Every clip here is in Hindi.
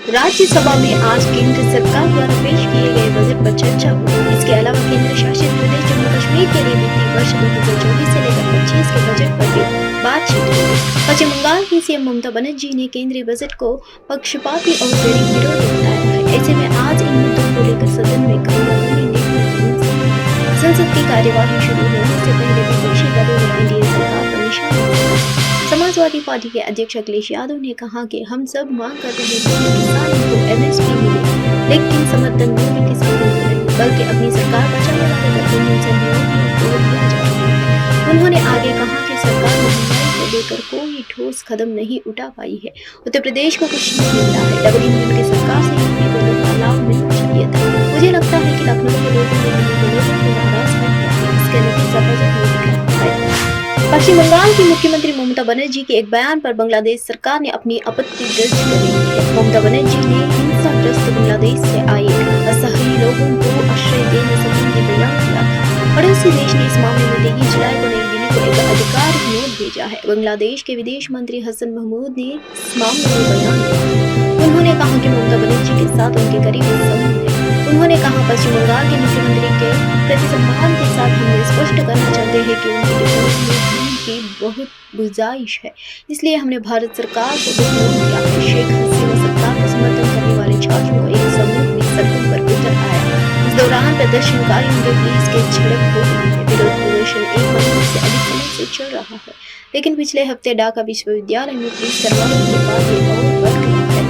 राज्यसभा में आज केंद्र सरकार द्वारा पेश किए गए बजट पर चर्चा हुई। इसके अलावा केंद्र शासित प्रदेश जम्मू कश्मीर के लिए वित्तीय वर्ष 2024 से लेकर 25 के बजट पर भी बातचीत हुई। पश्चिम बंगाल की सीएम ममता बनर्जी ने केंद्रीय बजट को पक्षपाती और गरीब विरोधी बताया है। ऐसे में आज इन मुद्दों को लेकर सदन में खबराखबरी देखने को मिल सकती है। संसद की कार्यवाही शुरू होने से पहले विपक्षी दलों ने एनडीए सरकार पर निशाना साधा। समाजवादी पार्टी के अध्यक्ष अखिलेश यादव ने कहा कि हम सब मांग कर रहे थे कि किसानों को एमएसपी मिले, लेकिन समर्थन मूल्य किसानों को नहीं, बल्कि अपनी सरकार बचाने वाले गठबंधन सहयोगियों को दिया जा रहा है। उन्होंने आगे कहा कि सरकार महंगाई को लेकर कोई ठोस कदम नहीं उठा पाई है। उत्तर प्रदेश को कुछ नहीं मिला है। डबल इंजन की सरकार से यूपी को दोगुना लाभ मिलना चाहिए था। मुझे लगता है कि लखनऊ के लोगों ने दिल्ली के लोगों को नाराज कर दिया है। इसके नतीजा बजट में दिख रहा है। पश्चिम बंगाल की मुख्यमंत्री ममता बनर्जी के एक बयान पर बांग्लादेश सरकार ने अपनी आपत्ति दर्ज कर ली है। ममता बनर्जी ने हिंसाग्रस्त बांग्लादेश से आए असहाय लोगों को आश्रय देने संबंधी बयान दिया था। पड़ोसी देश ने इस मामले में 23 जुलाई को नई दिल्ली को एक आधिकारिक नोट भेजा है। बांग्लादेश के विदेश मंत्री हसन महमूद ने इस मामले में बयान दिया। उन्होंने कहा कि ममता बनर्जी के साथ उनके करीबी संबंध है। उन्होंने कहा, पश्चिम बंगाल के मुख्यमंत्री के प्रति सम्मान के साथ हम ये स्पष्ट करना चाहते हैं कि उनकी टिप्पणी में धन की बहुत गुंजाइश है, इसलिए हमने भारत सरकार को विरोध किया है। शेख हसीना सरकार को समर्थन करने वाले छात्रों को एक समूह भी सड़कों पर उतर आया। इस दौरान प्रदर्शनकारियों के पुलिस के झड़प हो गई है। विरोध प्रदर्शन 1 महीने से अधिक समय से चल रहा है, लेकिन पिछले हफ्ते ढाका विश्वविद्यालय में पुलिस कार्रवाई के बाद ये और बढ़ गया है।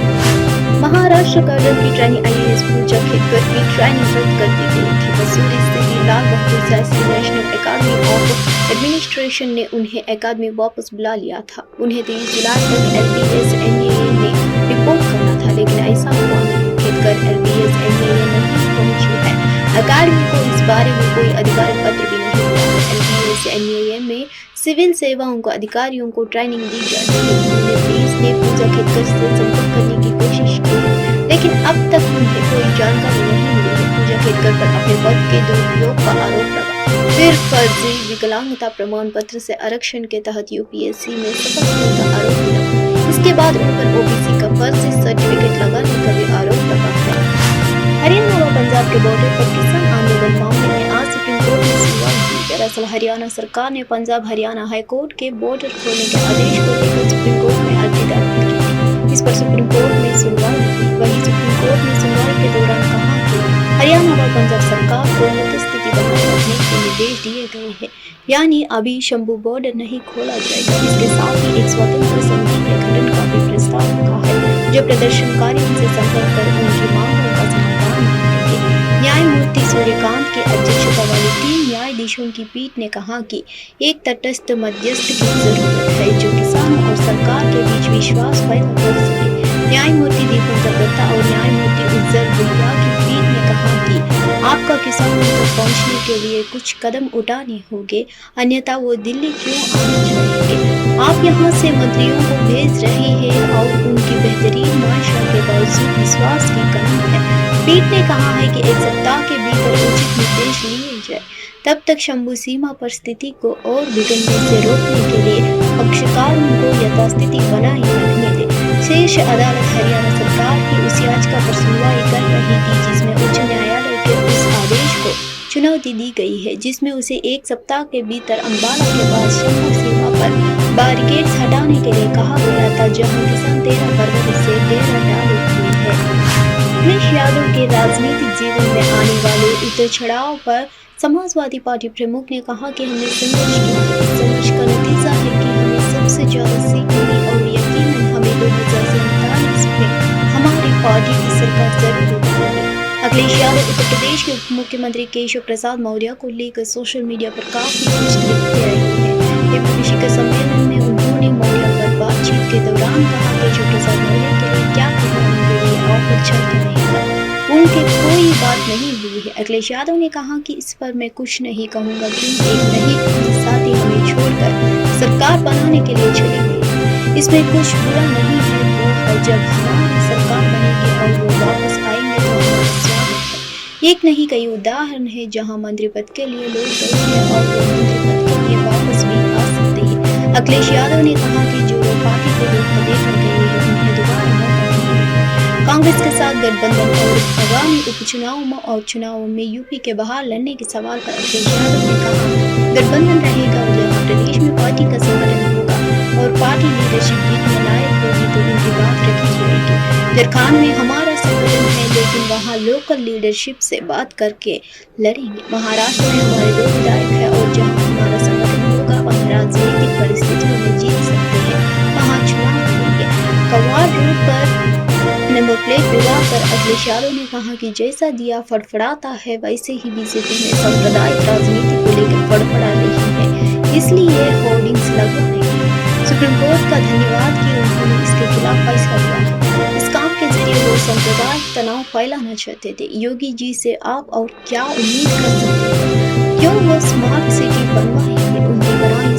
महाराष्ट्र कर्नल की ट्रेनिंग आईएएस पूजा खेतकर की ट्रेनिंग रद्द कर दी गई थी। मसूरी स्थित Lal Bahadur Shastri national academy of administration ने उन्हें अकादमी वापस बुला लिया था। उन्हें 23 जुलाई तक एलबीएस एनडीए में रिपोर्ट करना था, लेकिन ऐसा हुआ नहीं। खेतकर एलबीएस एनडीए नहीं पहुंची है। अकादमी को इस बारे में कोई अधिकारिक पत्र भी नहीं मिला है। एलबीएस एनडीए में सिविल सेवाओं को अधिकारियों को ट्रेनिंग दी जाती है। उन्हें पुलिस ने पूजा खेतकर से संपर्क करने की कोशिश की है, लेकिन अब तक उन्हें कोई जानकारी नहीं मिली है। पूजा खेतकर पर अपने पद के दुरुपयोग का आरोप लगा। फिर फर्जी विकलांगता प्रमाण पत्र से आरक्षण के तहत यूपीएससी में सफल होने का आरोप लगा। इसके बाद उन पर ओबीसी का फर्जी सर्टिफिकेट लगाने का भी आरोप लगा है। हरियाणा व पंजाब के बॉर्डर पर किसान आंदोलन मामले में आज सुप्रीम कोर्ट में सुनवाई हुई। दरअसल हरियाणा सरकार ने पंजाब हरियाणा हाईकोर्ट के बॉर्डर खोलने के आदेश को लेकर सुप्रीम कोर्ट में अर्जी दाखिल की थी। इस पर सुप्रीम कोर्ट में सुनवाई हुई। वहीं सुप्रीम कोर्ट ने सुनवाई के दौरान कहा कि हरियाणा व पंजाब सरकार को यथास्थिति बनाए रखने के निर्देश दिए गए हैं, यानी अभी शंभू बॉर्डर नहीं खोला जाएगा। इसके साथ ही एक स्वतंत्र समिति के गठन का भी प्रस्ताव रखा है, जो प्रदर्शनकारियों से संपर्क कर उनकी मांगों का समाधान मांगेंगे। न्यायमूर्ति सूर्यकांत की अध्यक्षता वाली 3 न्यायाधीशों की पीठ ने कहा कि एक तटस्थ मध्यस्थ की जरूरत है, जो किसानों और सरकार के बीच विश्वास पैदा कर सके। न्यायमूर्ति दीपंकर दत्ता और न्यायमूर्ति उज्जवल भुइया की पीठ ने कहा कि आपका किसानों तक पहुंचने के लिए कुछ कदम उठाने होंगे, अन्यथा वो दिल्ली क्यों आना चाहेंगे। आप यहाँ से मंत्रियों को भेज रहे हैं और उनकी बेहतरीन मंशा के बावजूद विश्वास की कमी है। पीठ ने कहा है कि 1 सप्ताह के भीतर उचित निर्देश लिए जाए, तब तक शंभू सीमा पर स्थिति को और बिगड़ने से रोकने के लिए पक्षकारों को यथास्थिति बनाए रखने दें। शीर्ष अदालत हरियाणा सरकार की उस याचिका पर सुनवाई कर रही थी, जिसमें उच्च न्यायालय के उस आदेश को चुनौती दी गई है, जिसमें उसे 1 सप्ताह के भीतर अंबाला के पास शंभू सीमा पर बैरिकेड्स हटाने के लिए कहा गया था, जहां किसान 13 फरवरी से डेरा डाले हुए हैं। अखिलेश यादव के राजनीतिक जीवन में आने वाले उतार चढ़ाव पर समाजवादी पार्टी प्रमुख ने कहा कि हमने संघर्ष किया। इस संघर्ष का नतीजा है कि हमें सबसे ज्यादा सीट मिली और यकीनन हमें 2047 में हमारी पार्टी की सरकार जरूर बनाएगी। अखिलेश यादव उत्तर प्रदेश के उप मुख्यमंत्री केशव प्रसाद मौर्य को लेकर सोशल मीडिया पर काफी कुछ लिखते रहे हैं। एवं शिखर सम्मेलन में उन्होंने मौर्य पर बातचीत के दौरान कहा, केशव प्रसाद मौर्य के लिए क्या कहना, उनके लिए ऑफर चलता रहेगा, उनकी कोई बात नहीं हुई है। अखिलेश यादव ने कहा कि इस पर मैं कुछ नहीं कहूँगा, क्योंकि एक नई साथी हमें छोड़कर सरकार बनाने के लिए चले गए। इसमें कुछ बुरा नहीं है, वो है जब हमारी सरकार बनेगी और वो वापस आएंगे तो हमारा स्वागत है। एक नहीं कई उदाहरण है जहाँ मंत्री पद के लिए लोग गए हैं और वो मंत्री पद के लिए वापस भी आ सकते हैं। अखिलेश यादव ने कहा कि जो लोग पार्टी को धोखा देकर गए हैं, उन्हें दोबारा मौका नहीं मिलेगा। कांग्रेस साथ गठबंधन और आगामी उपचुनावों और चुनावों में यूपी के बाहर लड़ने के सवाल पर अखिलेश यादव ने कहा, गठबंधन रहेगा और जहां प्रदेश में पार्टी का संगठन होगा और पार्टी लीडरशिप जीतने लायक होगी तो उनकी बात रखी जाएगी। झारखंड में हमारा संगठन है लेकिन वहाँ लोकल लीडरशिप से बात करके लड़ेंगे। महाराष्ट्र में हमारे 2 विधायक हैं और जहाँ हमारा संगठन होगा वहाँ राजनीतिक परिस्थितियों में जीत सकते हैं, वहाँ चुनाव करेंगे। कवाड़ रोड पर नंबर प्लेट विवाद पर अखिलेश यादव ने कहा कि जैसा दिया फड़फड़ाता है वैसे ही बीजेपी में सांप्रदायिक राजनीति को लेकर फड़फड़ा रही है, इसलिए होर्डिंग्स लगवा रही है। सुप्रीम कोर्ट का धन्यवाद कि उन्होंने इसके खिलाफ फैसला लिया है। इस काम के जरिए वो सांप्रदायिक तनाव फैलाना चाहते थे। योगी जी से आप और क्या उम्मीद कर सकते हैं? क्यों वो स्मार्ट सिटी बनवाएंगे? उनकी बनाई